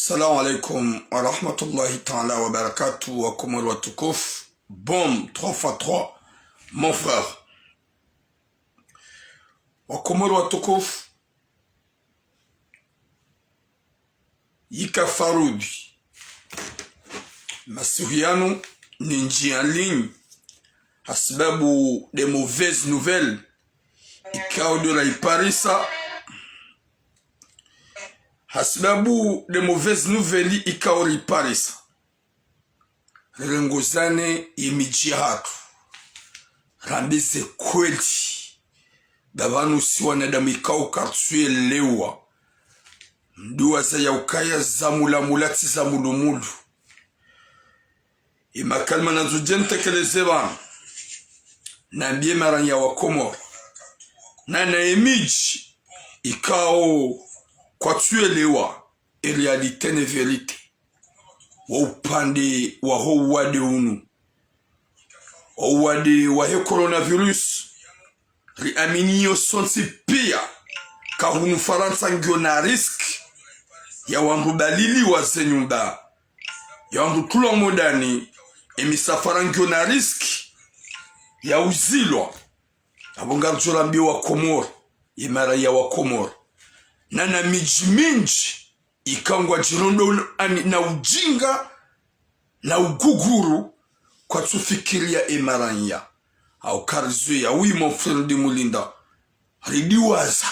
Salam alaikum wa rahmatullahi ta'ala wa barakatuh wa kumul wa tukuf. Boum, 3x3, mon frère. Wa kumul wa tukuf. Yika Farudi. Masuhiano ni njia en ligne. Asbabu des mauvaises nouvelles. Ikao de la iparisa. Hasibabu de mauvaises nouvelles ikaori Paris. Rengozane imijihatu. Rambize kweli. Davanu siwa nadami ikao kartsuye lewa. Mdua za yaukaya za mulati za mulumulu. Imakalma na zujente kelezeba. Nambie maranya wa Komoro. Na imiji ikao kwa tuelewa realite ne verite wa upande wa ho wade unu o wade wa he coronavirus ri aminio sonsi pia ka hunu Faransa ngio na risk ya wangu balili wa zenyumba ya wangu tulo modani emisafara ngio na risk ya uzilwa abonga mbi wa Komoro imara ya wa Komoro na mijiminji ikangwa jirondo na ujinga na uguguru kwa tufikiria emaranya au karzuya oui mon frère de Mulinda ridiwaza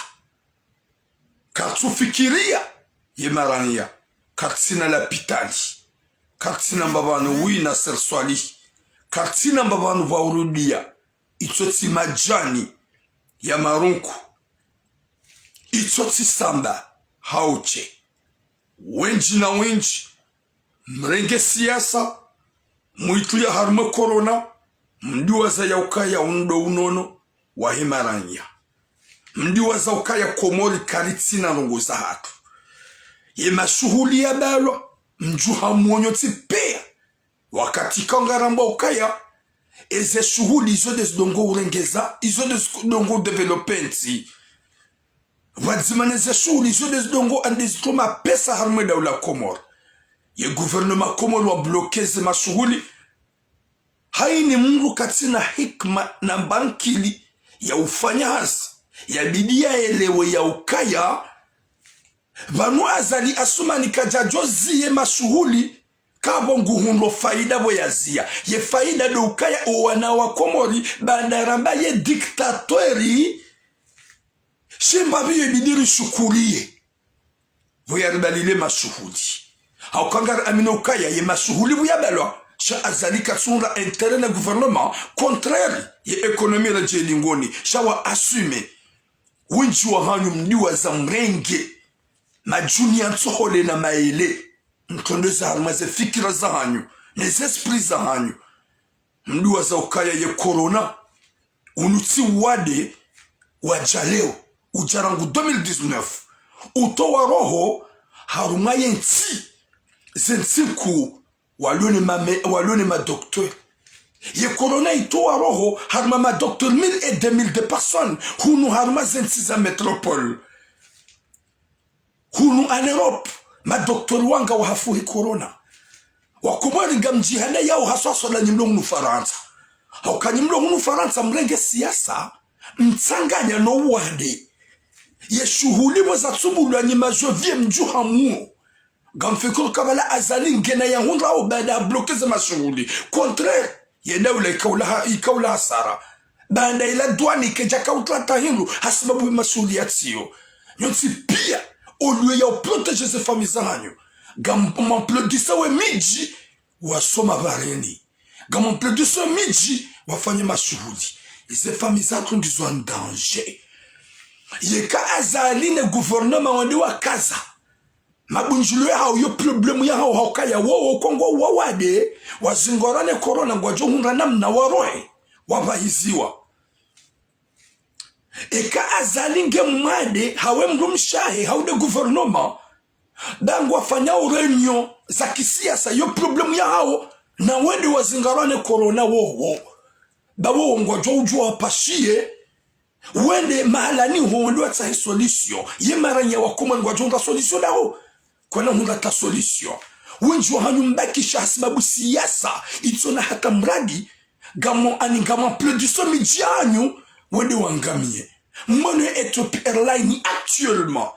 katufikiria emaranya katsina la pitali katsina mbabanu oui na serswali katsina mbabanu vaurudia itoti majani ya marunku itoti samba hauche wenji na wenji mrenge siasa muituya harma corona mdiwa za yaukaya undo unono wa himaranya mdiwa za ukaya Komori karitsina rongoza hatu yema shuhuli ya balo mjuha mwonyo tipea wakati kangaramba ukaya eze shuhuli izo desdongo urengeza izo desdongo developenti wadzimaneze shughuli zote zidongo andizituma pesa harumwe daula Komoro ye gouvernement Komoro wa blokeze mashughuli haini mungu katina hikma na bankili ya ufanyazi ya bidia elewe ya ukaya vanu azali asumani kajajozi ye mashughuli kabongu hundo faida boyazia ye faida do ukaya uwana wa Komori bandaramba ye diktatori Shemba biye bidiri shukurie. Voyaribalile mashuhuli. Haukangara amino ukaya ye mashuhuli vuyabelwa. Sha azalika sunra intérêt na gouvernement contraire ye ekonomi la jelingoni. Sha wa assume. Winchi wa hanyu mdiwa za mrenge. Majuni ya tsohole na maele. Mtondo za harmaze fikira za hanyu. Les esprits za hanyu. Mdiwa za ukaya ye corona. Unuti wade wajaleo. Ujarangu 2019 utowa roho harumaye nti zensiku walone ma docteur ye corona itowa roho haruma ma docteur 1000 et 2000 de personnes hunu haruma zensi za métropole hunu en Europe ma docteur wanga wa hafuhi corona wakumari gamjihana yao haswaso la nyimlongu Faransa haukanyimlongu Faransa mrenge siasa mtsanganya no wade ye shuhuli waza tsubulu anyima jovie mjuha muo gamfikuru kabala azali ngena ya hundra au bada blokeze mashuhuli contraire ye daula ikaula hasara banda ila douane keja kautrata hindu hasibabu masuliatio nyonsi pia oluwe ya protéger ses familles zanyu gamplodisa we miji wasoma bareni gamplodisa miji wafanye mashuhuli ize familles zatu ndizo en danger yeka azali ne gouvernement wandi wa kaza mabunjulu ya hao yo problemu ya hao haukaya wo kongo wawade wazingorane corona ngwajo hunra namna waroe wabahiziwa eka azali nge mwade hawe mrumshahe haude gouvernement dangu wafanya reunion za kisiasa yo problemu ya hao na wende wazingorane corona wo babo ngwajo ujua wapashie wende mahala ni huondoa tsahi solution ye maranya wa kuma ngwa jonga solution dao kwa hunda solution wengi hanyu mbakisha sababu siasa itona hata mradi gamo production mijianyu wende wangamie mone Ethiopia Airline actuellement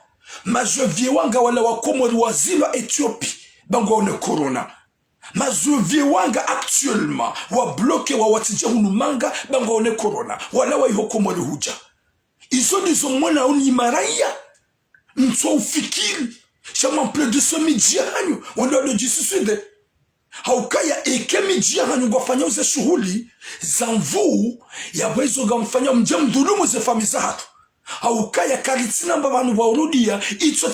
mazovie wanga wala wakomori wazilo Ethiopie bango one corona mazovie wanga actuellement wa bloke wa watija hunumanga bango one corona wala wa ihokomori huja izo nizo mwana uni maraya mso ufikiri shama production mijianyu wende wado jisusude haukaya ekemi jia hanyu gwafanya uze shughuli za mvuu ya wezo gamfanya mje mdhulumu ze famisa hatu haukaya karitina mba wanu waurudia ito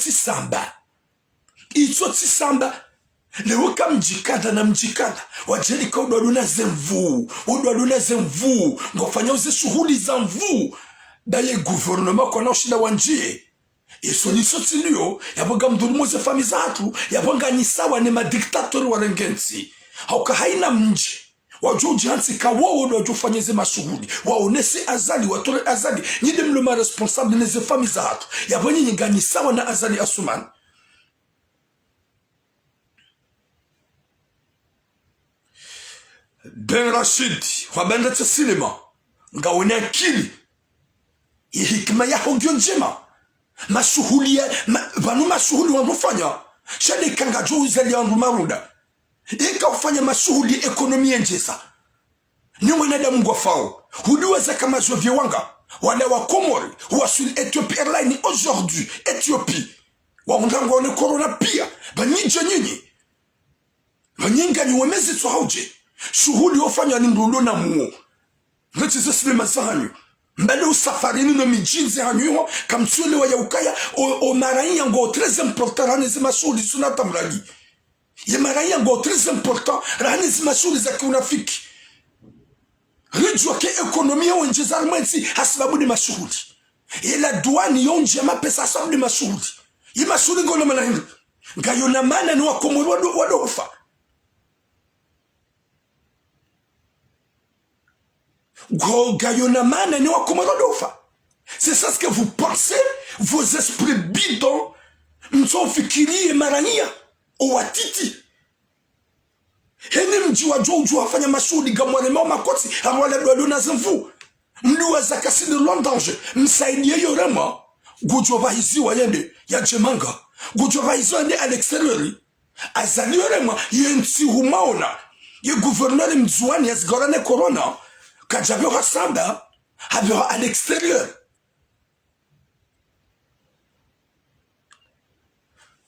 tisamba leweka mjikada na mjikada wajelika udwaduna ze mvuu gwafanya uze shughuli za mvuu daye guvernema kwa nao shida wanjie Iso niyo yaboga mdhulumu ze famisa hatu yaboga nisawa ni madiktatori warengensi hauka haina mji wajuji hansi kawawo wajufanyeze mashughuli waonese azali watore azali nyide mloma responsable neze famisa hatu yabonye nyingani sawa na azali Asuman Ben Rashid wabenda cha sinema ngawone akili hikma ya hongyo njema mashughuli vanu mashughuli wanufanya shade kanga juu zeli yandu marunda ika ufanya mashughuli ekonomia njesa ni mwanadamu ngwafao huduweza kama zovye wanga wale wa Komori wasuli Ethiopia Airline aujourd'hui Ethiopie waundango wane corona pia banyinja nyinyi banyinga ni wemezi tuhauje shughuli ufanya ni mdundo na muo ngatize sinema zahanyu mbele usafarini no mijinzi hanyuho kamtsule wa yaukaya o marayi yango très important ranizi mashughuli sunata mragi ye marayi yango très important ranizi mashughuli za kiunafiki rijwa ke ekonomia wenjeza armwensi hasababu ni mashughuli ila duani yonje mapesa hasababu ni mashughuli ye mashughuli ngono manahindi ngayona mana ni wakomori wadofa c'est ça ce que vous pensez, vos esprits bidons, msofikiri e marania owatiti hene mji wa jojo afanya mashughuli gamwalema makoti amwala dwadona zemvu mliwa zakasini londange msaidie yorema gujo vahiziwa yende ya jemanga gujo vahiziwa yende à l'extérieur azali yorema yenti humaona ye gouverneur mzuani ya zigorane corona kajabyo hasamba habyo à l'extérieur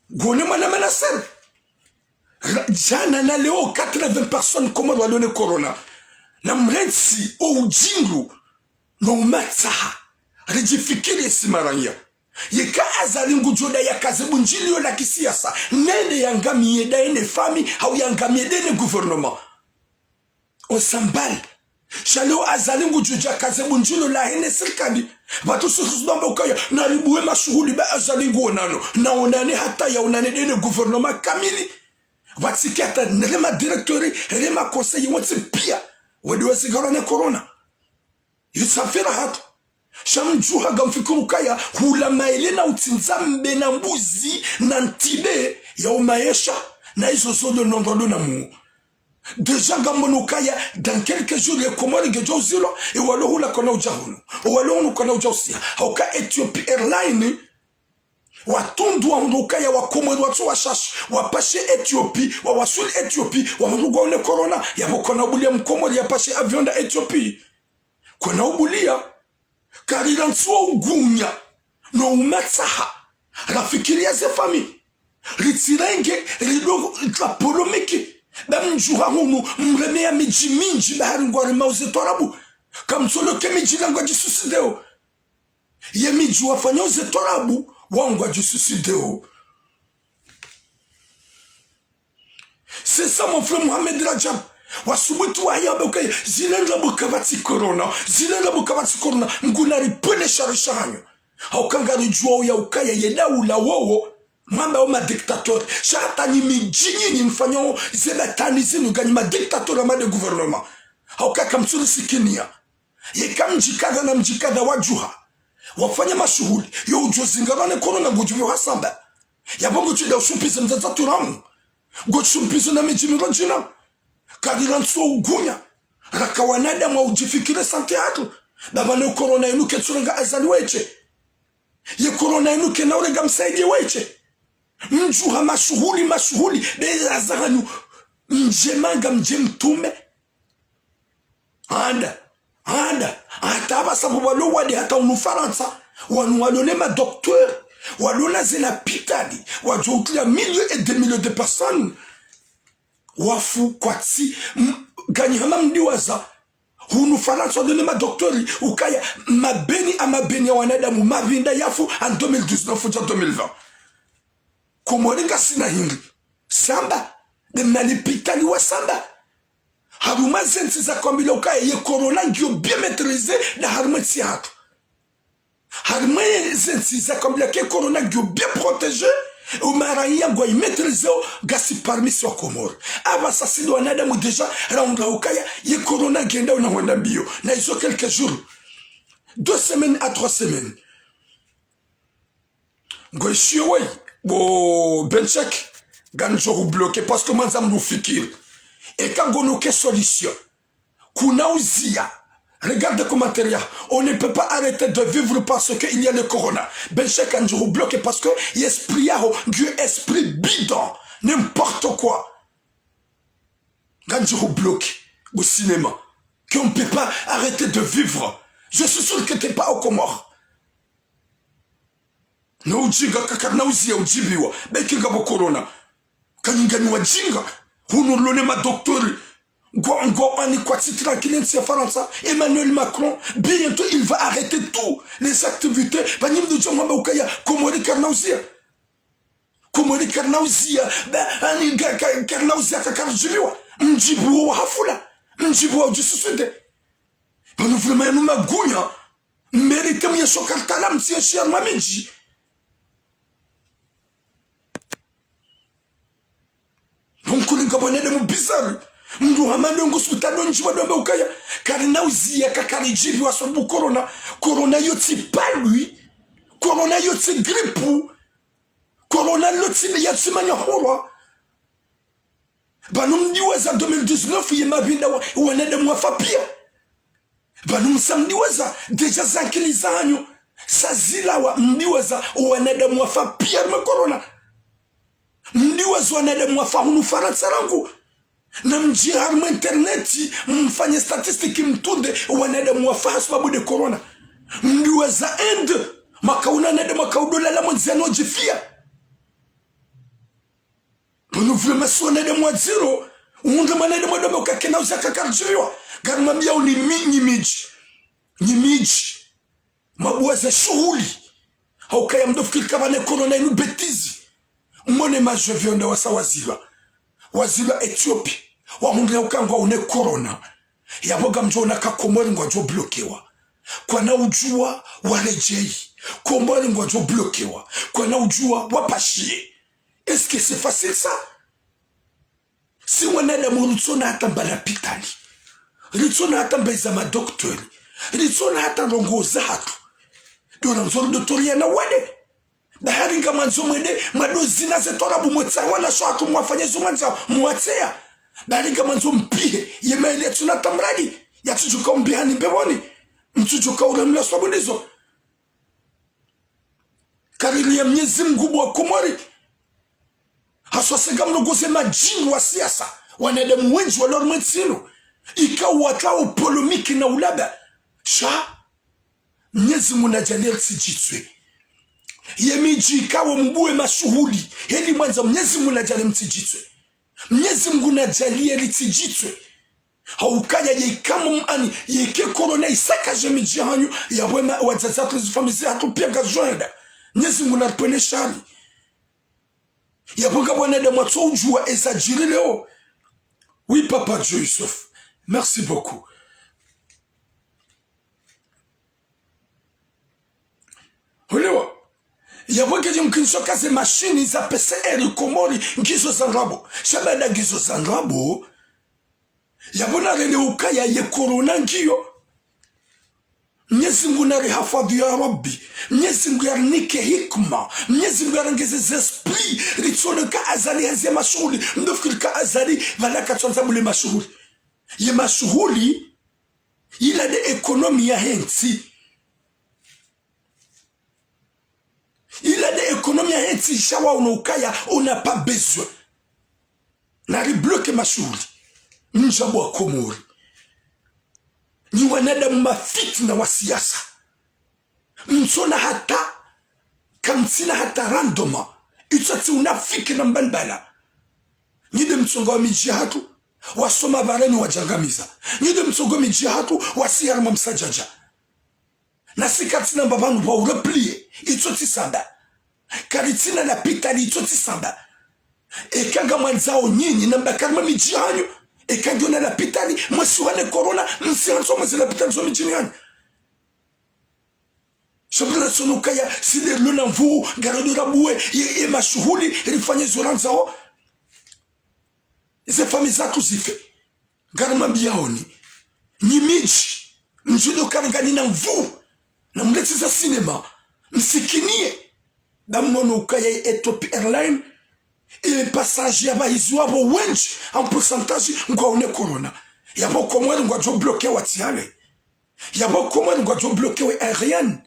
gone mwana manasel jana na leo 80 personnes comment doit donner corona na mrensi o ujingu no matsaha rejifikiri simaranya yeka azali ngujoda ya kazebu njilio la kisiasa nende yangamie da ene fami au yangamie dene gouvernement on s'emballe Shaleo azali ngujuja kazebu njilo la hene serikali batu susudamba ukaya naribuwe mashughuli ba azali nguonano na onane hata ya onane dene gouvernement kamili watiki hata rema directori rema conseil watsi pia wadiwa sigarane corona yusafira hatu shamjuha gamfikuru kaya hula maile na utinzambe na mbuzi na ntibe ya umaesha na iso sodo nondolo na mu déjà gamonukaya dans quelques jours les Comores gejo zilo e walo hula kona ujahunu walo hunu kona ujausia hauka Ethiopia Airline watundu wa ndukaya wa Comores watu washash wapashe Ethiopia wa wasuli Ethiopia wa mrugo one corona ya bokona ubulia mkomori ya pashe avion da Ethiopia kona ubulia karila nsuwa ugunya no umatsaha rafikiria ze fami ritirenge rido trapolomiki bamjuha hunu mremea miji minji bahari ngwari mauze torabu kamsolo ke miji langwa jisusideo ye miji wafanyoze torabu wangwa jisusideo. C'est ça mon frère Mohamed Rajab wasubutu wa yabe okay zilenga bukabati corona mgunari pone sharishanyo haukangari juo ya ukaya yedau la wowo mamba o ma dictateur shata ni mijinyi ni mfanyo zebatani zinu gani ma dictateur ma de gouvernement hauka kamsuri sikinia ye kamjikada na mjikada wajuha wafanya mashughuli yo ujozingana corona gujubi hasamba Yabongo chida usumpize mzaza turamu. Go chumpize na mejimiro jina. Kadiranso ugunya. Rakawanada mwa ujifikire sante hatu. Babane korona inuke tsurenga azali weche. Ye korona inuke na urega msaidi weche. Mjuha mashuhuli. Beze azaranu. Mjemanga mjemtume. Anda. Ataba sabu walo wadi hata unufaransa. Walone ma docteur. Walona zena pitadi. Wajoutulia milliers et des milliers de personnes. Wafu kwatsi. Ganyama mdiwaza. Unufaransa walone ma docteur. Ukaya mabeni ya wanadamu. Mavinda yafu en 2019 ou 2020. Komoringa sina hingi. Samba. De malipitali wa samba. Haruma zensi za kwambila ukaya ye corona ngio bien maîtrisé na haruma tiyatu. Haruma zensi za kwambila ke corona ngio bien protégé umaranya ngwa maîtrisé gasi parmi swa Komoro. Aba sasili wanadamu deja raunda ukaya ye corona ngenda unawenda bio. Na iso quelques jours. 2 semaines à 3 semaines. Ngwa ishio wey. Bo benchek. Ganjoro bloqué parce que moi ça me fikir. Et quand on a une solution, Kunauzia, regarde les commentaires, on ne peut pas arrêter de vivre parce qu'il y a le corona. Ben chaque Ganjoro bloqué parce que l'esprit a un esprit bidon, n'importe quoi. Ganjoro bloqué au cinéma, qu'on ne peut pas arrêter de vivre. Je suis sûr que tu n'es pas au Comore. No jinga kakanauzia ujibiwa, ben kinga bo corona. Kaningani wa jinga. Vous l'onnez ma docteur. Emmanuel Macron, bientôt il va arrêter tout. Les activités. Komori Karnauzia. Komori Karnauzia. Karnauzia kakarjiliwa. Mjibu wa hafula. Mjibu wa jisusude. Nous vraiment nous magunya. Mérite mieux sokartala mtie cher mamiji. Nkulinga bonede mu bizarre. Mndu hamando ngosutano njiwa dombe ukaya. Karinauzia kakarijiri wa sobu corona. Corona yoti palui. Corona yoti gripu. Corona yoti yati manyahura. Banu mdiweza 2019 yema binda wanede mwafapia. Banu msamdiweza deja zankiliza hanyo. Sazila wa mdiweza wanede mwafapia me corona. Mdiweza wanede mwafahunu faransa rangu. Na mjiharmu interneti mfanye statistiki mtunde wanede mwafaha sababu de corona. Mdiweza end makauna nede makaudola la mwanziano jifia. Mnuvile meso nede mwaziro. Umunde manede mwadome ukakena uza kakarjiriwa. Gari mambia uni Nimiji. Mabuweze shughuli. Haukaya mdofikiri kama ne corona inu betizi. Mwone majevionde wasa wazila. Wazila Ethiopia. Wahungia ukangwa une corona. Yaboga mjona kakomori ngwajo blokewa. Kwa na ujua warejei. Komori ngwajo blokewa. Kwa na ujua wapashie. Est-ce que c'est facile ça? Si wanada murutona hata mbalapitani. Ritsona hata mbeza madoktori. Ritsona hata rongoza hatu. Dora mzoro dotoria na wade. Bahari kama nzo mwede madozi na zetora bumwetsa wana shwatu mwafanye zumanza mwatsea. Bahari kama nzo mpihe yemele tsunata mradi ya tujuka umbihani mbewoni. Mtujuka uramila swabunizo. Karili ya mnyezi mgubu wa Komori. Haswasega mnogoze majini wa siasa. Wanede mwenji wa lor mwetsino. Ika wakao polomiki na ulaba. Sha mnyezi munajalia tsijitswe. Yemiji ikawa mbuwe mashuhuli. Heli mwanza mnyezi munajali mtijitwe. Mnyezi munajali litijitwe. Haukaya yikamu mani. Yike korona isaka jemiji hanyu. Yabwema wadzazatu zifamizi hatu pia gazoenda. Mnyezi munapene shari. Yabwega wanede mwato ujua ezajiri leo. Oui papa Dieu Yusuf. Merci beaucoup. Olewa. Yabwege jimkinsho kaze machini za PCR Komori ngizo zanrabo. Shabada ngizo zanrabo. Yabona rele ukaya ye corona ngiyo. Mwenyezi Mungu na rihafadhi ya Rabbi. Mwenyezi Mungu yarnike hikma. Mwenyezi Mungu yarengeze zesprit. Ritsone ka azali hazi mashuhuli. Mdofikiri ka azali valaka tuanzabule mashuhuli. Ye mashuhuli ila de ekonomi ya henti. Il a des économies à un petit chawa on n'a pas besoin. Nari bloqué ma chouli. Njabu wa Komori. Ni wanada mafiti na wasiasa. Msona hata. Kamsina hata randoma. Itati unafiki na mbalbala. Nide mtsonga wa mijihatu. Wasoma vareni wajangamiza. Nide mtsonga wa mijihatu. Wasiyarma msajaja. Na sikati na mbabanu wa ureplie. Itoti sanda. Karitina na pitali itoti sanda. Ekanga mwanzao nyinyi na mbakarma mijihanyo. Ekanga na pitali mwasiwane corona. Msianso mwasi na pitali so mijihanyo. Shabila sonukaya sile luna mvuu. Garadura buwe. Ye mashuhuli. Rifanye zoranzao. Ze fami zatu zife. Garama biyaoni. Nyimiji. Mjudo karangani na mvuu. Na mleti za sinema. Msikinie. Damono ukaya Ethiopia Airline. Ile passage yaba izuabo wenji. En pourcentage ngwaone corona. Yabo komwani ngwajo bloke watiale. Yabo komwani ngwajo bloke we aérienne.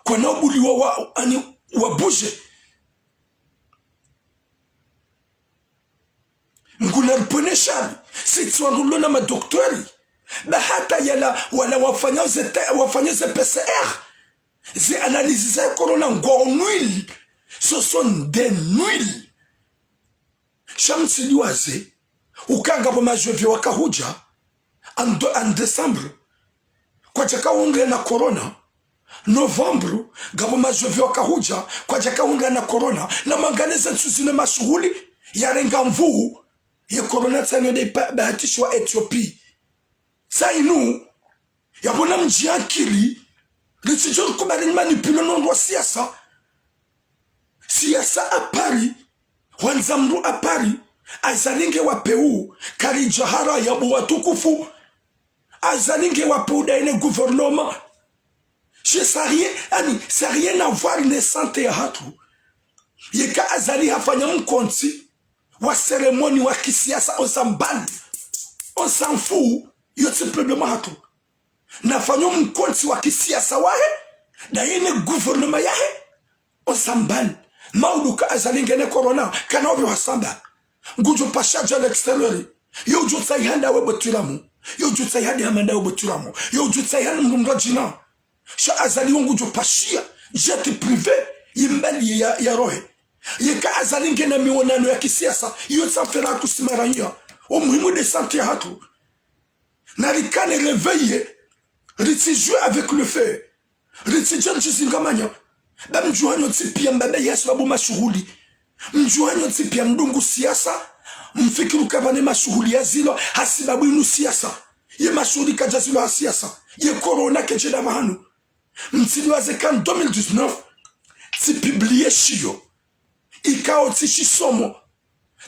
Kwa na ubuli wa buje. Mguna ripone shali. Siti wanulo na madoktori. Na hata yala wala wafanyeze PCR. Ze analyse za corona ngwa huile. Ce sont des nuls. Shamsi liwaze. Ukanga po majwevi wakahuja. En décembre. Kwa jaka unge na corona. Novembre. Gabo majwevi wakahuja. Kwa jaka unge na corona. Na manganeza tusine mashuhuli. Yarenga mvuu. Ye corona tsanyo de bahatishwa Ethiopia. Sa inu. Yabona mji akili. Litijoro kubali manipula nondo wa siasa. Siasa apari. Wanzamru apari. Azalinge wa peu. Kari jahara yabu watukufu. Azalinge wa peu daine gouvernement. Ça n'a rien à voir ne sante ya hatu. Yeka azali hafanya mkonti. Wa seremoni wa kisiasa. On s'en bat. On s'en fout. Yote problema hatu. Nafanyo mkonti wa kisiasa wahe. Na yene gouvernement yahe. On s'en bat. Mauduka azalingene corona. Kana obi wasamba. Ngujo pashaja l'extérieur. Yo jutsa ihanda we botulamu. Yo jutsa ihanda hamanda we botulamu. Yo jutsa ihanda mrumrajina. Sha azali ngujo pashia. Jet privé. Yimbali ya rohe. Yeka azalingene miwonano ya kisiasa. Yo tsafera kusimaranya. O muhimu de santé hatu. Narikane réveillé. Riti jouer avec le feu. Riti jan chisingamanya. Ba mjuhanyo tipia mbaba yesu babu mashuhuli. Mjuhanyo tipia mdungu siasa. Mfikiru kabane mashuhuli ya zilo. Hasibabu inu siasa. Ye mashuhuli kajazilo ha siasa. Ye corona kejeda mahanu. Mtiliwaze kan 2019. Ti publie shiyo. Ikao tishi somo.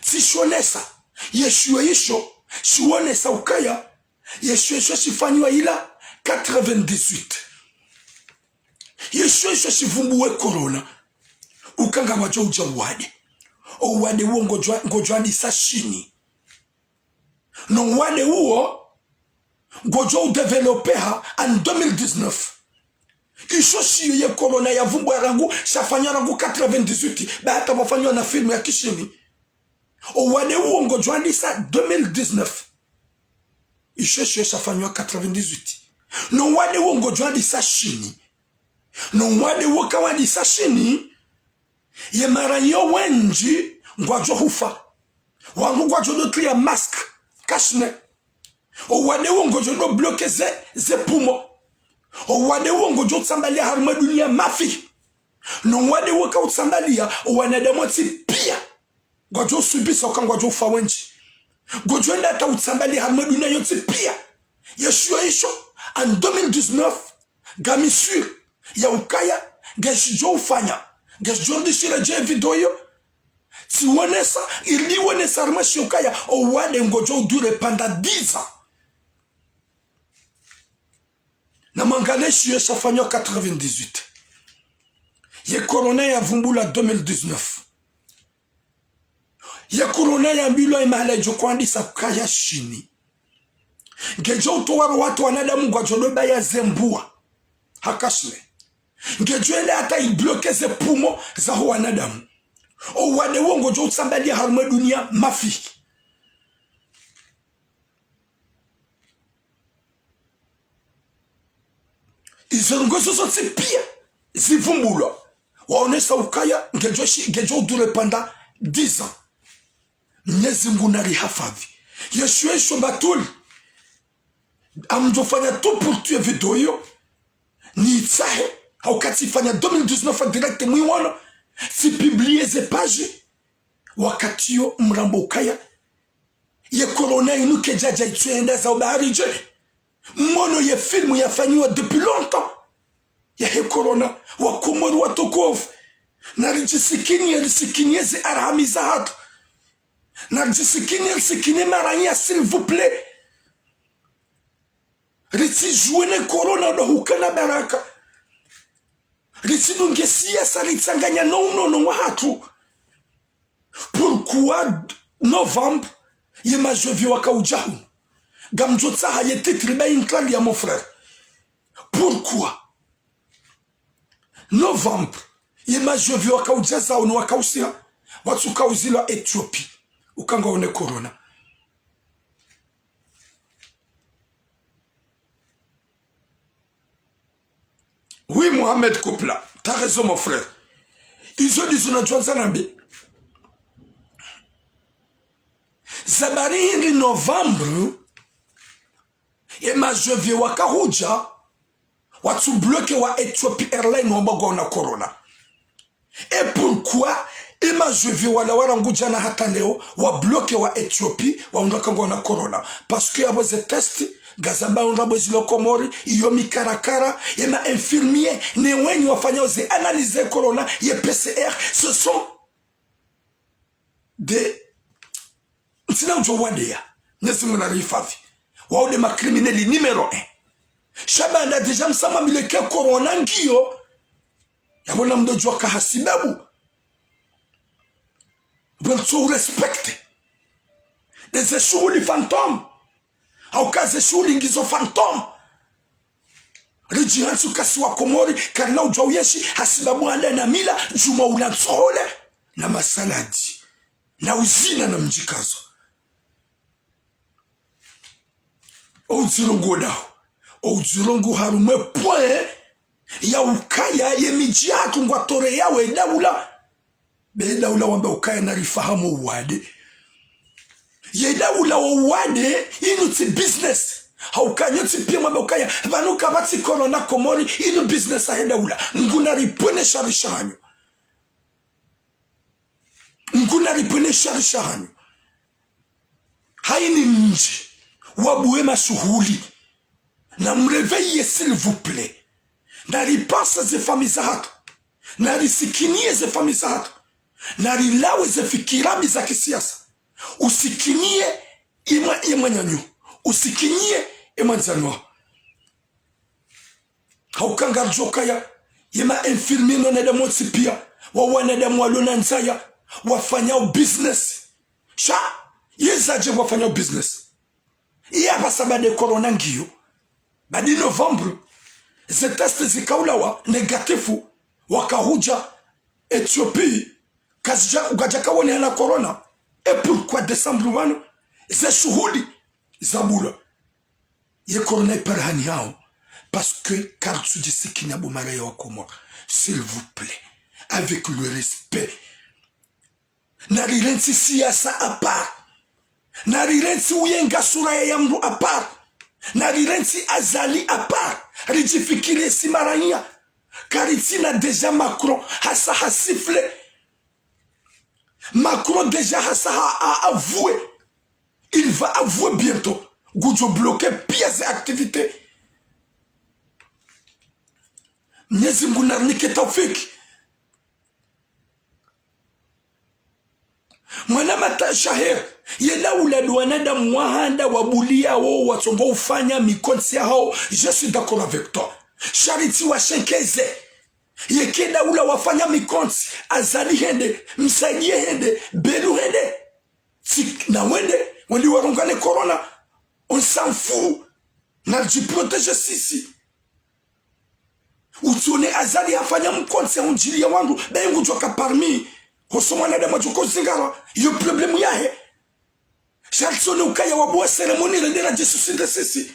Tishonesa. Yeshuwe yisho. Shuonesa ukaya. Yeshuwe shifanywa ila 98. Yeshuwe shifumbuwe corona. Ukanga wajo uja uwade. Uwade uo ngojwani sashini. No wade uo ngojwa udevelopeha en 2019. Isho shiyo ye corona ya vumbu ya rangu shafanya rangu 98. Bahata wafanywa na filmu ya kishini. Uwade uo ngojwani sa 2019. Isho shiyo shafanywa 98. No wade uo ngojwani sashini. No wade uo kawani sashini. Ye maranyo wenji ngwajo hufa. Wangu ngwajo do clear mask. Kashne. Uwade uo ngwajo do bloke ze pumo. Uwade uo ngwajo tsambalia haruma dunia mafi. No wade uo ka utsambalia. Uwanademo ti pia. Ngwajo subisa waka ngwajo ufa wenji. Ngwajo enda ta utsambalia haruma dunia yoti pia. Yeshua isho. En 2019. Gamisur. Ya ukaya. Geshijo ufanya. Geshijo ndishira je video yo. Si wanesa. Ili wanesa armashi ukaya. Uwade ngojo udure panda 10 ans. na mangaleshi yo safanywa 98 ye corona ya vumbula 2019 ye corona ya mbilo imala jokwandisa kaya shini ngejo utowaro watu wanadamu kwa jodoba ya zembua hakasle ngejo ele hata ibloke ze pumo za wanadamu o wade wongo jo utsambali harumwe dunia mafi izongozo zote pia zivumbulwa waonesa ukaya ngejo udure panda 10 ans Mwenyezi Mungu nari hafadhi yeshuesho batuli amjofanya tout pour tuer video hiyo ni itsahe haukati fanya 2019 direct mwiwana si publier ze page wakati yo mrambo ukaya ye corona inuke jaja ituenda za ubahari je mmono ye filmu yafanywa depuis longtemps ya he corona wa Komoro watukufu na rijisikini ze arhamiza hatu na rijisikini maranya s'il vous plaît riti jouene corona do hukana baraka riti nunge siasa ritanganya no watu pourquoi novembre ye majovi wakaujahu gamjotsa haye titre ba inklali ya mon frère pourquoi novembre ye majovi wakaujaza onu wakausia watu kauzila Ethiopia ukanga one corona Oui, Mohamed Koupla, t'as raison, mon frère. Ils ont dit sur notre Zanambi. Zabari novembre, et ma je viens wakahuja, watu bloqué wa Ethiopia Airlines wambago na corona. Et pourquoi, et ma je viens wala waranguja na hata leo, wa bloqué wa Ethiopia, wa ungakango na corona. Parce que yabo ze test, Gazamba unrabo zilo Komori, yomi karakara, yema infirmier, ne wenye wafanya oze analyser corona, ye PCR, ce sont des... Sina ujo wade ya, nesi mwana rifavi. Waude ma crimineli numéro 1. Shabanda deja msama mileke corona ngiyo, yabona mdojwa kahasibabu. Bwelso respecte. Dese shughuli fantôme. Au kaze shuli ngizo fantôme. Rijihansu kasi wa Komori karina ujawiyeshi hasibabu ande na mila juma unansole na masaladi na uzina na mjikazo. Ouzirongo nao. Ouzirongo harume poe ya ukaya ye miji hatu ngwatore yawe daula. Be daula wambe ukaya narifahamu uwade. Yeda ula wade inu ti business haukanyo ti pia mwambe ukaya vanuka bati corona Komori inu business heda ula nguna ripone sharishanyo haini mji wabuwe mashuhuli na mreveye s'il vous plaît na ripasa ze famisa hatu na risikinie ze famisa hatu na rilawe ze fikirami za kisiasa usikinie ima nyanyu usikinie ima nzanwa haukanga jokaya ima infirmier no nede motsi pia wa wanede mwalona nzaya wafanya business sha yezaje wafanya business iya basaba de corona ngiyo badi novembre ze test zikaulawa negatifu wakahuja Ethiopia kazija ugajaka wone na corona. Et pourquoi décembre wano ze shuhuli zabula ye corona iparhani yao parce que kartu jisiki nyabo maraya wa Komoro s'il vous plaît avec le respect narirensi siasa à part narirensi uyenga sura ya mru à part narirensi azali à part rijifikire simaranya karitina deja Macron hasa hasifle Macron déjà a avoué. Il va avouer bientôt. Goudzo bloquer pire ses activités. Mwenyezi Mungu narnike taufiki. Mwana mata shahir yela uladwana da mwahanda wabulia wo watombo ufanya mikonsi hao. Je suis d'accord avec toi. Charity wa shenkeze yekeda ula wafanya mikonsi azali hende msaidie hende belu hende na wende wali warungane corona. On s'en fout. Na jiprotege sisi. Utone azali afanya mkonsi unjili ya wangu bengu joka parmi hosomana da majuko zingara yo problemu yahe. Shalsone ukaya wabua seremoni rendera Jesus de sisi.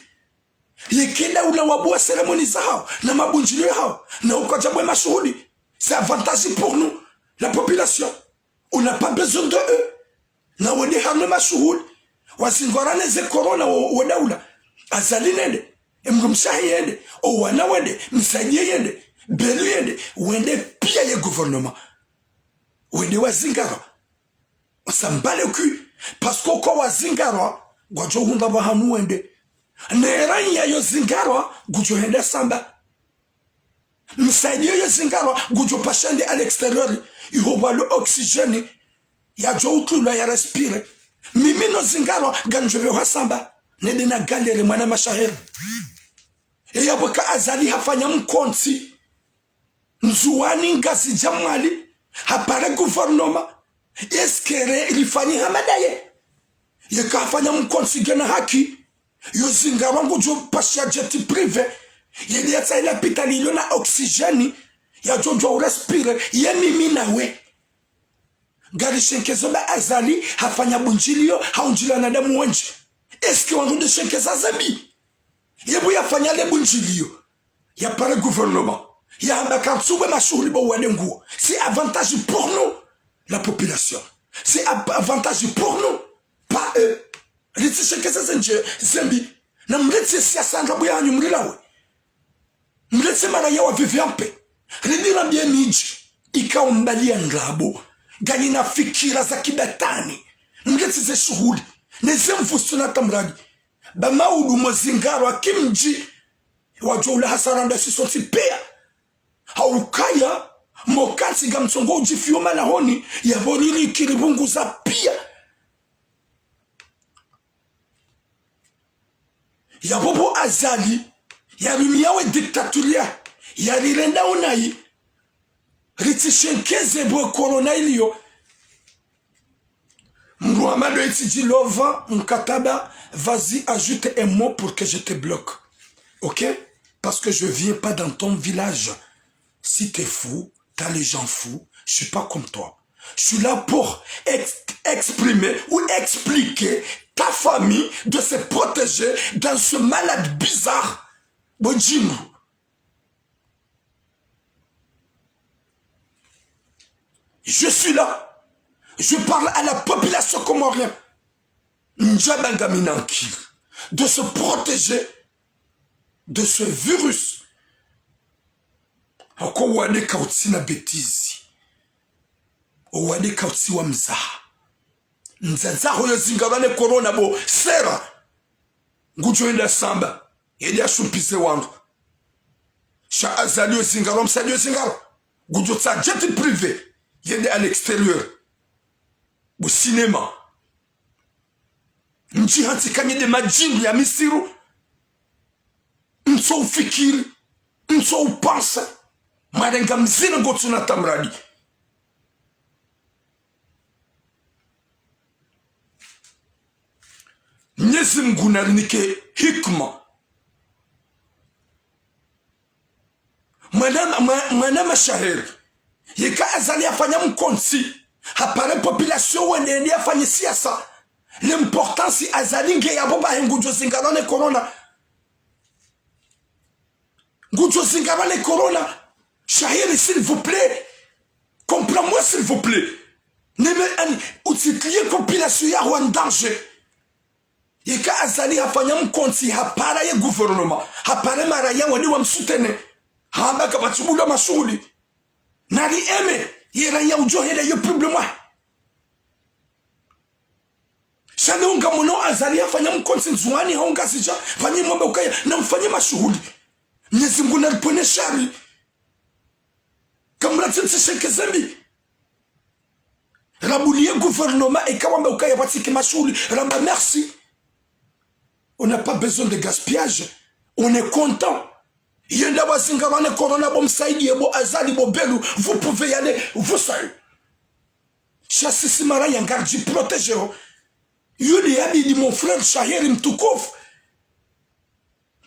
Yekenda ula wabua seremoni za hao na mabunjilio hao na ukajabwe mashuhudi. C'est avantage pour nous, la population. On n'a pas besoin de eux. Na wende harme mashuhudi. Wasingorane ze corona wadaula. Azali nende. Mgumshahi yende. O wana wende. Msanye yende. Belu yende. Wende pia ye gouvernement. Wende wazingara. Wasambale kui. Parce que kwa wazingara. Gwajo hunda bahanu wende. Neranya yo zingara. Gujo hende samba. Msanye yo zingara. Gujo pashende à l'extérieur. Ihoba le oxygène. Ya jo utula ya respire. Mimi no zingara. Ganjove wa samba. Nede na galere mwana mashaheri. Eya waka azali hafanya mkonsi. Nzuwani ngazi jamali. Hapare gouvernement. Eskere ilifanyi hamadaye. Yeka hafanya mkonsi gena haki. Yo zingara ngujo pasha jeti prive. Yedi yata ila pitali ilo na oksijeni. Ya jojo respire. Ye mimi na we. Gari shenkezo la azali hafanya bunjilio. Haunjila na damu wenji. Eski wangu de shenkeza zambi. Yebu ya fanya le bunjilio. Ya pare gouvernement. Ya ambakansouwe mashuhuli bo wadengu. C'est avantage pour nous, la population. C'est avantage pour nous, pas eux. Riti shenkeza zambi. Na mreti siasa ndabu ya nyumrilawe. Mreti maraya wa viviampe. Ridi rambie miji. Ika umbalia ngabo. Gani na fikira za kibatani. Mreti ze shuhuli. Nezemfusuna tamradi. Bama udu mozingaro akimji. Wajole hasaranda sisoti pea. Haukaya. Mokansi gamsongo ujifio malahoni. Yaboriri kiribungu za pia. Yabobo azali. Yarumiawe diktaturia. Yarirenda unayi. Ritishenkeze bwe korona ilio. Mouhamad Etidilova, Mkataba, vas-y, ajoute un mot pour que je te bloque. Ok? Parce que je viens pas dans ton village. Si t'es fou, t'as les gens fous, je suis pas comme toi. Je suis là pour exprimer ou expliquer ta famille de se protéger dans ce malade bizarre. Bonjour. Je suis là. Je parle à la population comorienne. De se protéger de ce virus. Encore wane kauti na betizi. Wane kauti wa mzaha. Nzaza hoyo zingarane corona bo sera. Ngujo enda samba. Yedi ashumpise wangu. Sha azali yo zingaro msali yo zingaro. Ngujo tsa jeti privé. Yedi à l'extérieur. Au cinéma. Nji hanti kanye de majingu ya misiru. Nso ufikiri. Nso upansa. Marenga mzina gotu na tamradi. Nyezi mgunarinike hikma. Manama shaheri. Yeka azali afanya mkonsi. Hapare population wende afanye siasa. L'importance azali nge ya boba ngujo zingarane corona. Ngujo zingarane corona. Shahiri, s'il vous plaît. Comprends-moi, s'il vous plaît. Neme utilier population ya en danger. Yeka azali afanya mkonsi hapara ye gouvernement. Hapare maraya wende wa msutene. Hamba kabatubula mashuhuli. Nari eme. Yera ya ujo hele yo problema. Shane unga mono azali afanya mkonsi nzuani haunga sija. Fanyi mwamba ukaya na mfanye mashuhuli. Mnyezi Mungu nalipone shari. Kamra titi sheke zembi. Raboulier gouvernement et kawamba ukaya patiki masuli. Ramba merci. On n'a pas besoin de gaspillage. On est content. Yenda wazingarane corona bom saidi bo azali bo belu. Vous pouvez y aller vous seul. Chassi simara yangarji protégez. Yuli abidi mon frère Shahir Mtukouf.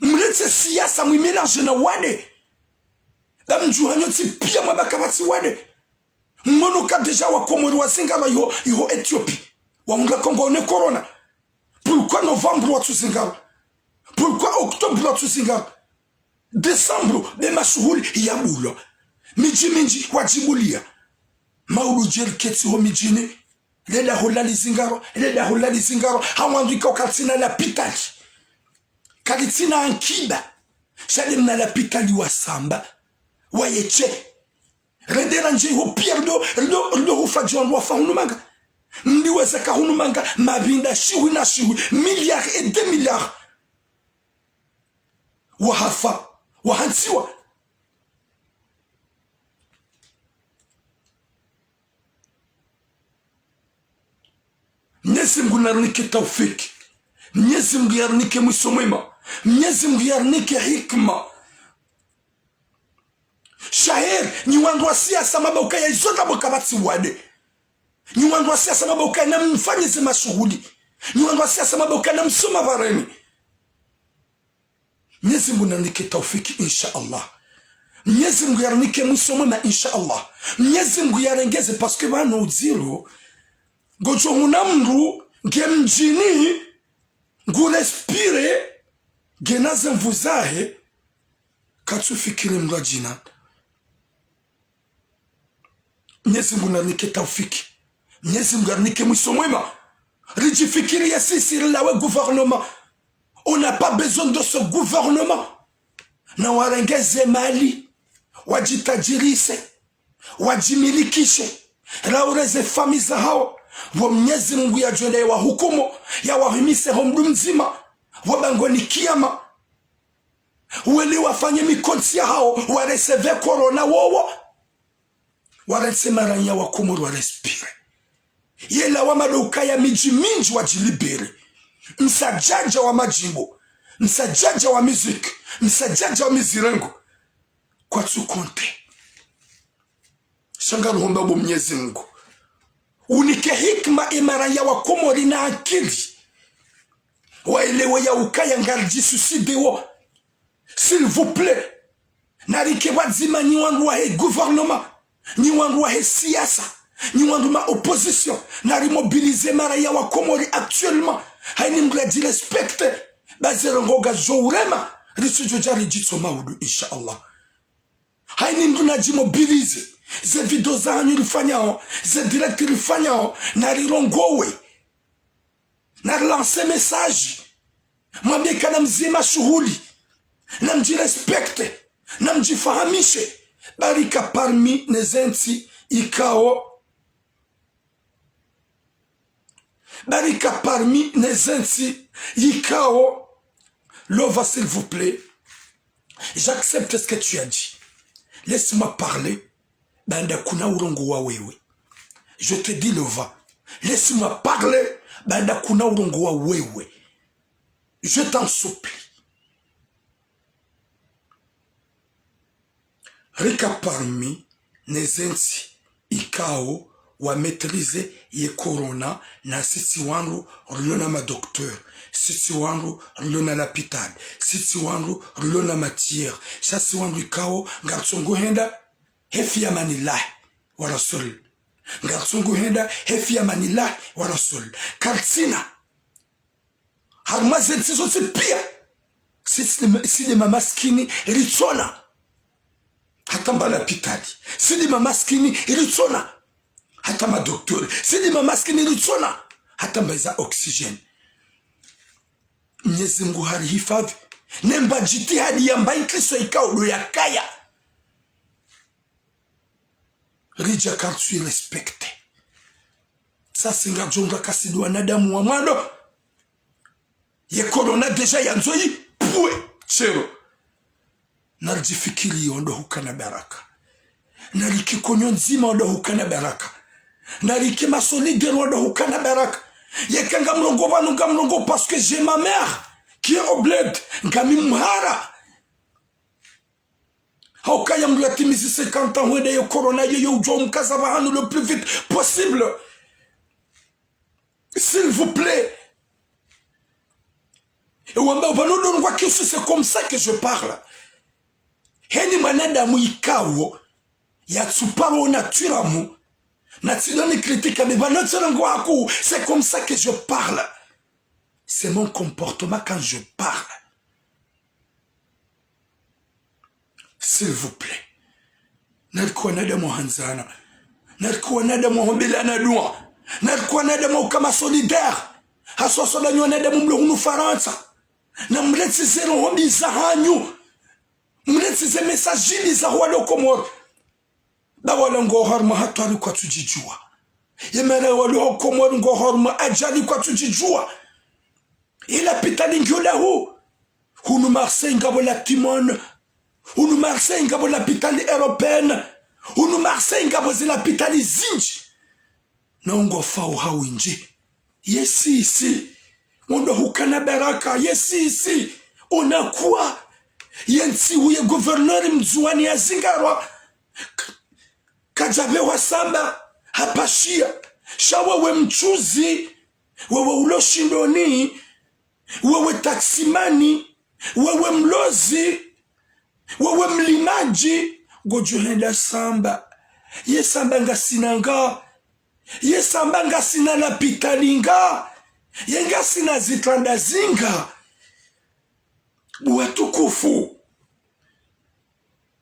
Mlete siasa mwimelange na wane. Damjuhanyo ti pia mwabakabati wane. Mmonoka deja wa Komori wa Zingara yo Ethiopie. Wa unga Kongo one corona. Pourquoi novembre wa Zingara? Pourquoi octobre wa Zingara? Décembre de mashuhuli ya bulo. Miji wajibulia. Maulu jerketi ho mijini. Leda holali Zingara. Hawandika katina la pitali. Kalitina ankiba. Shalim na la pitali wa samba. Wa yeche. Rendera nje ho pierdo ndo ho fajon wa fa hunumanga. Ndiweza ka hunumanga mabinda shiwi na shiwi milliards et 2 milliards. Wa hafa wa hansiwa. Mwenyezi Mungu yarnike taufiki. Mwenyezi Mungu yarnike mwisho mwema. Mwenyezi Mungu yarnike hikma. Shahir ni wandu wa siasa mabauka ya izonda bukabati wade. Ni wandu wa siasa mabauka na mfanyize mashuhudi. Ni wandu wa siasa mabauka na msoma vareni. Mwenyezi Mungu yarnike taufiki insha Allah. Mwenyezi Mungu yarnike mwisho mwema insha Allah. Mwenyezi Mungu yarengeze paske wano uziro. Gocho hunamru ge mjini ngu respire genaze mvuzahe katufikire mrajina. Mwenyezi Mungu yarnike taufiki. Mwenyezi Mungu yarnike mwisho mwema. Rijifikiri ya sisi lawe gouvernement. On n'a pas besoin de ce gouvernement. Na warengeze mali. Wajitajirise. Wajimilikishe. Raureze famiza hao. Wa Mwenyezi Mungu ya jwele wa hukumu. Ya wahimise homdu mzima. Wabangoni kiyama. Wele wafanye mikonsi ya hao. Wareseve korona wowo. Warese maranya wa Komoro wa respire. Yela wa maduka ya miji minji wajilibere. Msajanja wa majimbo. Msajanja wa muziki. Msajanja wa mizirengo. Kwa tukonte. Shangaru homba bo Mwenyezi Mungu. Unike hikma imaranya wa Komori na akili. Waelewe ya ukaya ngarji suside wo. S'il vous plaît. Narike wazima ni wangu wa he gouvernement. Ni wangu wa he siasa. Ni wangu ma opposition. Nari mobilize maraya wa Komori actuellement. Haini mgradi respecte. Bazere ngoga jourema. Risujo jari jitso maudu insha Allah. Haini mgradi mobilize. Ze video za hanyu rifanyao. Ze direct rifanyao. Nari rongowe. Nari lance message. Mwambie kana mzima shughuli. Na mji respecte. Na mji fahamishe. Barika parmi nezensi ikao. Barika parmi nezensi ikao. Lova s'il vous plaît. J'accepte ce que tu as dit. Laisse-moi parler. Banda kuna urongo wa wewe. Je te dis Lova. Laisse-moi parler. Banda kuna urongo wa wewe. Je t'en supplie. Rika parmi nezensi ikao wa maîtriser ye corona na sisi wangu rulona ma docteur. Sisi wangu rulona la pitad. Sisi wangu rulona matière. Sisi wangu ikao ngarsongo henda hefi ya manillah wa rasul. Ngarsongo henda hefi ya manillah wa rasul. Kartsina harmazen siso pia. Sisi mama skini ritsona. Hatamba la pitadi. Sidi mama skini ritsona. Hatamba doktori. Sidi mama skini ritsona. Hatamba za oxygène. Mwenyezi Mungu harihifadhi. Nemba jitihadi ya mbai Kristo ikao ya kaya. Rija kartu respecte. Sasa nga jonga kasidu wanadamu wa mwado. Ye corona deja yanzoi. Pue. Chero. Nalijifikiri ondo hukana baraka. Nalikikonyo nzima ondo hukana baraka. narike masolidaire wada hukana baraka yekanga mlongo banu nga mlongo parce que j'ai ma mère qui est au bled ngami mhara haukaya mlatimizi 50 ans wede yo corona yo ujo mkaza bahanu le plus vite possible, s'il vous plaît. Et c'est comme ça que je parle. Heni manada muikawo ya tsuparo naturamu natiloni critique mais c'est comme ça que je parle. C'est mon comportement quand je parle. S'il vous plaît. Nalikuwa nada mohanzana. Nalikuwa nada mohombela na dua. Nalikuwa nada kama solidaire. Haswa da nyonada mumlo hunu Faransa. Na mleti zero hombi za hanyu. Mleti ze message za walo Komoro. Da wala ngoharma hatu alikuwa tujijua. Yemena walo Komoro ngoharma ajali kwa tujijua. Ila pitali ngyola hunu Marseille ngabo la Timone. Hunu Marseille ngabo la pitali européenne. Hunu Marseille ngabo zila pitali zinji. Na ungo fao hau inji. Yesi isi. Wanda hukana baraka. Yesi isi. Unakuwa. Yensi huye gouverneur mzuani ya Zingarwa. Kajabe wa samba. Hapashia. Shawa we mchuzi. Wewe uloshindoni. Wewe taksimani. Wewe mlozi. Wewe mlimaji. Gojuhenda samba. Ye samba nga sinanga. Ye samba nga sina la pitalinga. Ye nga sina zitlanda zinga. Watukufu.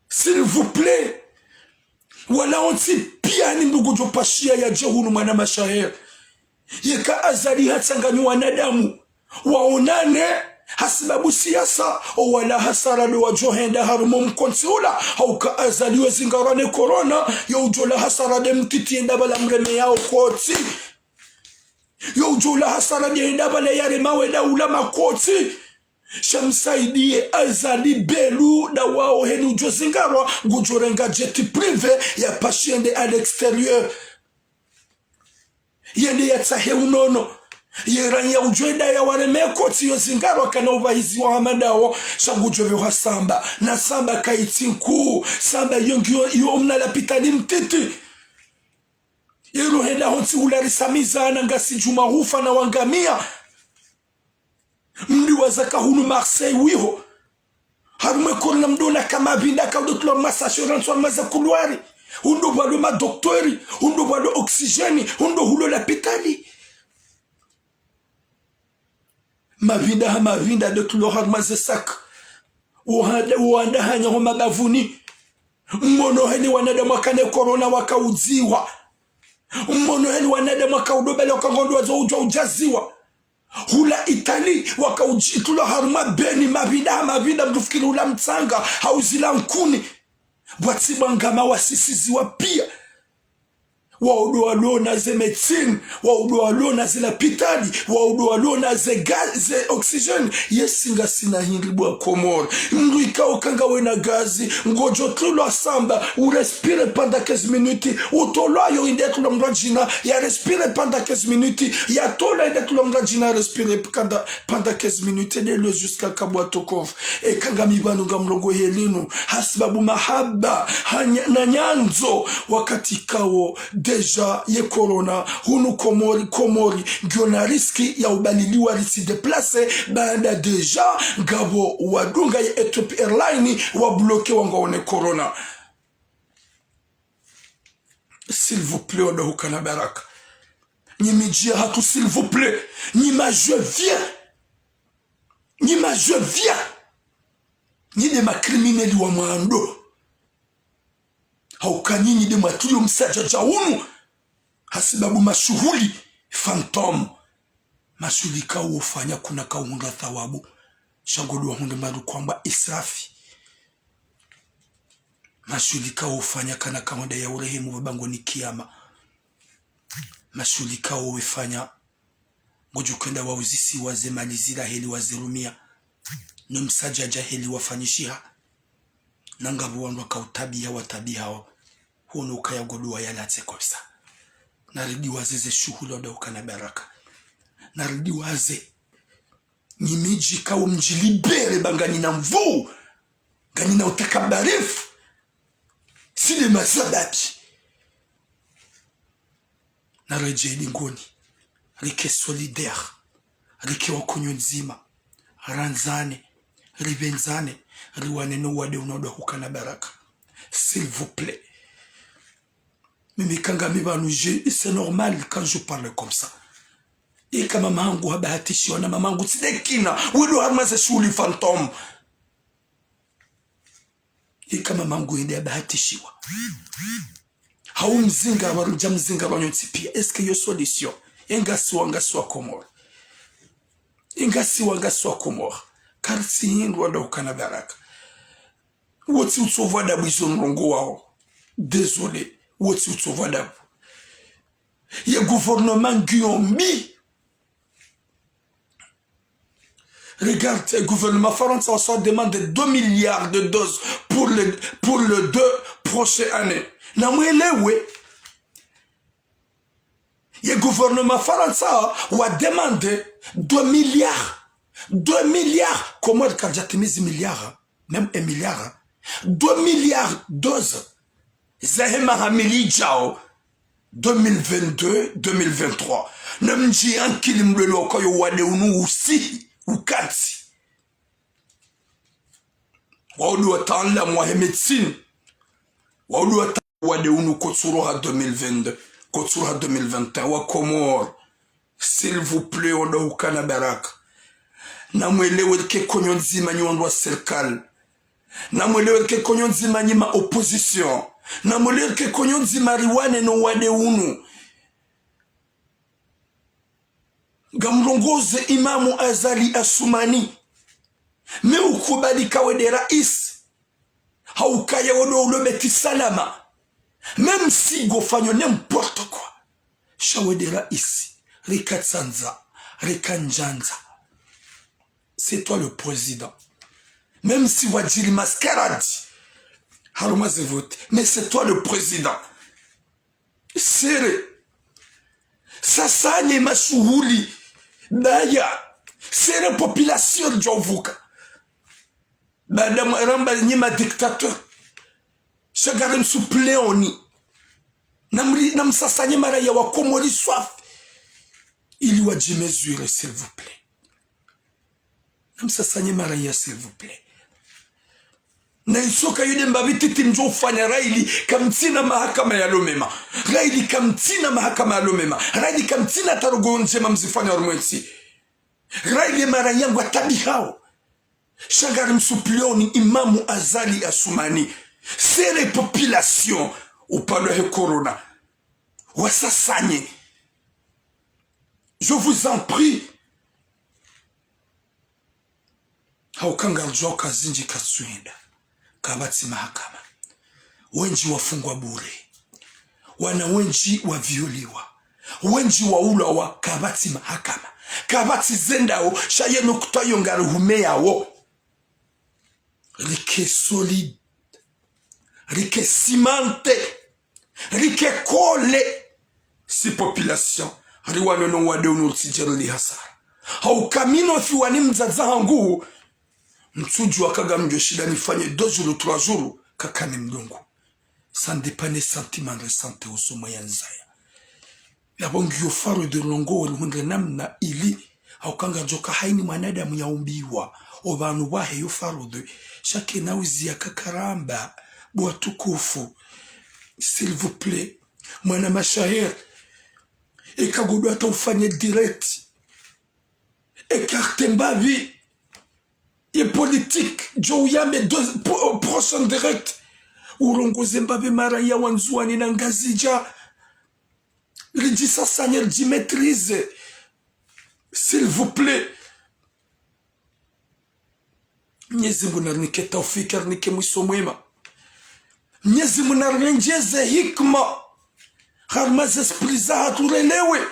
S'il vous plaît. Wala onti piani ndugu jopashia ya jehunu mana mashaher. Ye ka azali hatsanganyu wanadamu. Waonane. Hasibabu siyasa o wala hasara lo wajohenda harumo mkonsiula hauka azali wezingarane corona yo ujola hasara de mtitienda bala mreme yao koti yo ujola hasara de enda bala yare maweda ulama koti shamsaidie azali belu na wao henu ujozingarwa gujorenga jeti privé ya pashiende à l'extérieur yende ya tsahe unono yeranya ujoenda ya wareme koti yo zingaro kana uvahizi wa hamadao shagujove wa samba na samba kaitinku samba yongyo yomna la pitani mtiti yero henda honsi ularisamiza na ngasi juma hufa na wangamia mdi wazaka hunu Marseille wiho harume korna mdona kama binda kaudotlo masassurance wa maza kuluari hundo bado madoktori hundo bado oksijeni hundo hulo la pitali mavinda de tulohar mazesak uanda hanya homa bavuni mmono heli wanada makane corona wakaudziwa mmono heli wanada makaudobele wakangondwa zo ujaziwa hula Itali wakaujitulohar mabeni mavinda mtufikiri ula mtsanga hauzila nkuni bwatiba ngama wasisiziwa pia waudo alona ze medicine waudo alona ze lapitali waudo alona ze gaz ze oxygène yesinga sina hindi bwa Komoro mndu ikao kanga wena gazi ngojo tulo samba ou respire pendant 15 minutes utolo yo inde tulo mrajina ya respire pendant 15 minutes ya tola inde tulo mrajina respire pendant 15 minutes de le jusqu'à Kabwatokov e kanga mibanu ngamlongo helinu hasbabu mahaba na nyanzo wakati kao deja ye corona hunu komori giona riski ya ubaliliwa risi deplace baada deja ngabo wadunga ya Ethiopia Airline wabloke wangaone corona. S'il vous plaît oda hukana baraka nimijia hatu s'il vous plaît nima je viens ni de makrimineli wa mwando haukanyinyi de matulio msaja jaunu hasibabu mashuhuli phantom mashuhuli kao ufanya kuna kaunga thawabu shagolu wa hunde maru kwamba israfi mashuhuli kao ufanya kana kaunga ya urehemu wabango ni kiyama mashuhuli kao ufanya mojukenda wa uzisi wazemalizira heli wazirumia numsaja jaheli wafanyishiha nangabu wandu wakautabia watabia hao huno ukayagodua yalatse kosa naridiwaze ze shughuli wadauka na baraka, naridiwaze nyimiji kawo mjilibere bangani na mvuu gani na utakabarifu sile masababi nareje lingoni rike solidaire rike wakonyo nzima ranzane ribenzane riwane no wade unaodahuka na baraka s'il vous plaît. Mimi kanga mibanu c'est normal quand je parle comme ça. Et kama mamangu habahatishiwa na mamangu tsidekina wido hamaze shuli phantom. Et kama mamangu ende habahatishiwa hau mzinga waruja mzinga wanyonsi pia. Est-ce que yo solution engasi wangaswa komora ingasi wangaswa komora karsi hindu wadauka na baraka woti utsova dabu izo nrongo wao. Désolé woti utsova dabu ye gouvernement Guillaume. Regarde, le gouvernement français demande 2 milliards de doses pour les 2 prochaines années. Le gouvernement français a demandé 2 milliards. 2 milliards. Comment quand j'ai mis 1 milliard, même 1 milliard. 2 milliards de doses. Zahema Hamili Djao. 2022-2023. Namji an kilim le loko yo wade unu usi. Ukati waulu watan la mwa médecine waulu watan wade unu kotsuro ha 2022 kotsuro ha 2021 wa Comore. S'il vous plaît oda ukana baraka na mwelewe ke konyonzi manyi wa serikali na mwelewe ke konyonzi manyi ma opposition na mwelewe ke konyonzi mariwane no wade unu gamrongoze Imamu Azali Assoumani me ukubali kawede rais haukaya wodo ulobeti salama même si gofanyo n'importe quoi shawede rais rikatsanza rikanjanza c'est toi le président même si wajiri mascarade harumaze vote mais c'est toi le président sere sasa ni mashuhuli Daya, c'est la population de Djovuka. Madame Ramba Nima dictateur. Chagarem suppléoni. Nam sasanye maraya wa komori soif. Il y a des mesures, s'il vous plaît. Nam sasanye maraya, s'il vous plaît. Na isoka yude mbabiti timjo ufanya Raili kamtina mahakama ya Lomema. Raili kamtina mahakama ya Lomema. Raili kamtina tarugonje mamzifanya ormwensi. Raili mara yangu atabi hao. Shagari msuplioni Imamu Azali Assoumani. C'est les populations au palo he corona. Wasasanye. Je vous en prie. Haukanga joka zinji katsuenda. Kabati mahakama. Wenji wafungwa bure. Wana wenji wavioliwa. Wenji waulawa kabati mahakama. Kabati zendao shaye nukuta yongari humeyao. Rike solide. Rike simante. Rike kole. Si population. Riwano no wade unurtijeri hasara. Haukamino fiwani mzaza hangu. Mtsuju wakaga mjoshida nifanye 2 jours 3 jours kakane mdungu. Sans dépanner sentiment ressenté au somo ya nzaya. Yabongi yofaru de longo wale namna ili. Haukanga joka haini manadamu ya umbiwa. Obanu wahe yofaru de. Shake na uzi ya kakaramba. Bua tukufu. S'il vous plaît. Mwana mashahir. Eka gudu ata ufanye direct. Ekarte mbavi. Et politique, Jouyame 2 prochain direct. Urongo Zimbabwe Maraya Wanzouani Nangazija. Ridisa Sanyel dit maîtrise. S'il vous plaît. Nyezi munarnike taufika nike mwisomwema. Nyezi munarnjeze hikma. Harmaz esprit za haturelewe.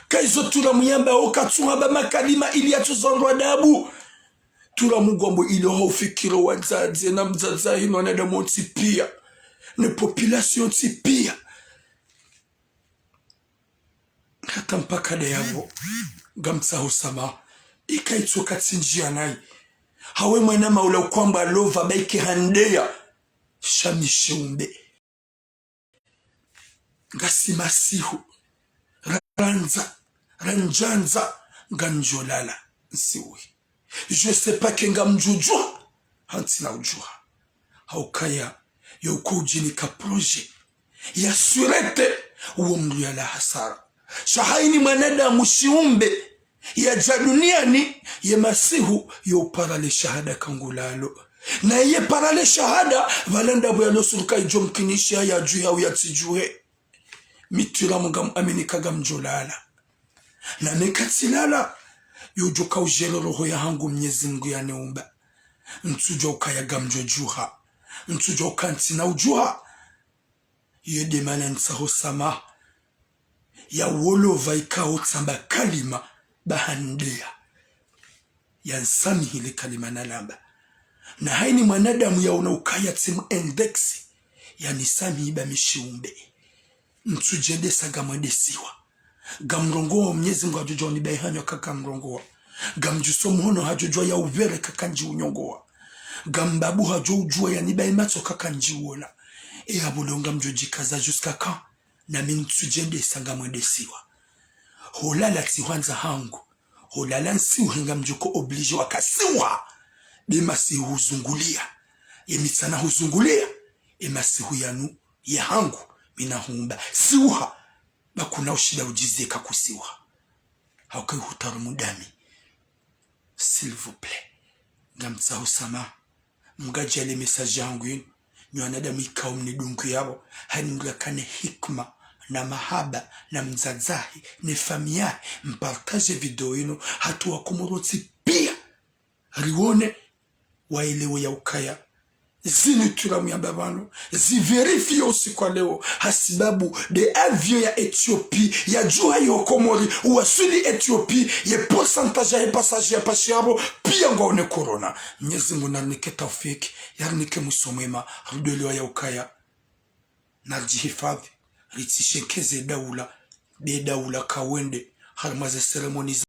Kaizo tula muyamba okatsunga ba makalima ili atuzonwa dabu. Tula mugombo ilo haufikiro wazazi na mzaza hino wanadamu pia. Ne population pia. hata mpaka de yavo gamsa husama ikaitso katsinjia nai hawe mwana maula kwamba lova baike handeya shamisheumbe ngasimasihu ranjanza ganjolala nsiwi je sais pas kenga mjujua hantina ujua haukaya youkujini ka proje ya surete uwo mdu ya la hasara shahaini mwanadamu shiumbe ya jaduniani ya masihu yo parale shahada kangulalo na ye parale shahada valenda buyalo suruka ijo mkinisha ya juu au ya tijue mitula mungam aminikaga mjolala na mekatilala yojoka ujelo roho ya hangu Mwenyezi Mungu ya neumba ntujo ukayaga mjojuha ntujo ukantina ujuha yede mana nsaho sama ya wolo vaikao tsamba kalima bahandea ya nsami hile kalima nalamba na haini mwanadamu ya unaukaya timu indeksi ya nisami iba mishiumbe ntujede saga mwadesiwa gamrongoa Mwenyezi Mungu ajujwa ni baihanyo kaka mrongoa gamjuso mhono hajujwa ya uvere kaka nji unyongoa gambabu hajujwa ya nibai mato kaka nji uola abulonga mjojikaza jusqu'à quand na mintujede saga mwadesiwa holala tiwanza hangu holala nsi uhenga mjoko oblige wakasiwa bimasi huzungulia yemitsana huzungulia emasihu yanu ya hangu minahumba siuha bakuna ushida ujizeka kusiwa haukai hutaru mudami s'il vous plaît ngamtsa husama mgaji ale message yangu yinu nyanadamu ikao mnidungu yabo hanimula kane hikma na mahaba na mzazahi ni familia mpartage video yinu hatu wakumurotsi pia riwone waelewe ya ukaya zinutula muyambabano ziverifie usi kwa leo hasibabu de avio ya Ethiopie ya juha yo Komori uwasuli Ethiopie ye pourcentage ya passage ya pashiabo pia ngone corona Mwenyezi Mungu narnike taufiki yarnike musomema rudelewa ya ukaya narjihifadhi ritishekeze daula de daula kawende harmaze ceremonies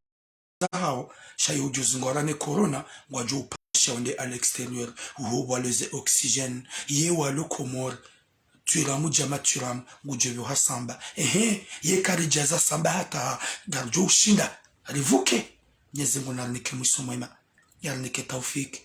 hao shayo ujuzungorane corona ngwaju shonde à l'extérieur où les oxygène ye walo Komor turamu jama turam gujeyo hasamba ye karijaza samba hata garjo ushinda rivuke Mwenyezi Mungu narnike musomema yarnike taufiki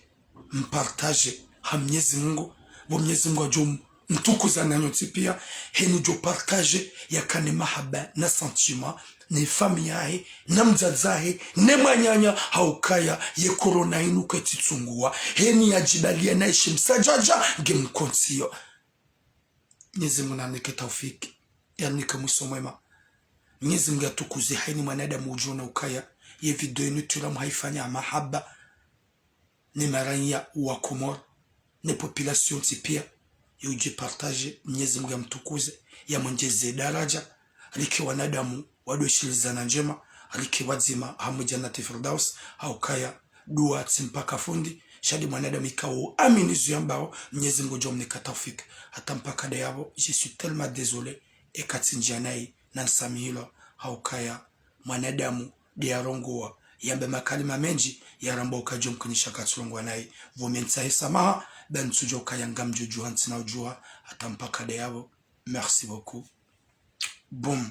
mpartage ha Mwenyezi Mungu bo Mwenyezi Mungu ajum mtukuza nanyo pia henu jo partage yakane mahaba na sentiment ne familiae na mzazahe ne manyanya haukaya ye corona inuka titsungua heni yajibalia na ishimsajaja gemkonsiyo Mwenyezi Mungu nanike taufiki yanike musomema Mwenyezi Mungu atukuze heni mwanadamu ujona ukaya ye video inu tulamu haifanya mahaba ne maranya wa Komor ne population tipia yuje partage Mwenyezi Mungu mtukuze ya mwenjeze daraja riki wanadamu wadoshilizana njema riki wazima hamu Jannati Firdaus haukaya dua mpaka fundi shadi mwanadamu ikao aminizu yambao Mwenyezi Mungu jomne katafiki hata mpaka dayabo je suis tellement désolé ekatinjanai na nsamihilo haukaya mwanadamu diarongoa yambe makalima menji yaramba ukajom kunisha katulongwa nai vomensa samaha ben tujo kayanga mjuju hansina ujua hata mpaka dayabo merci beaucoup boum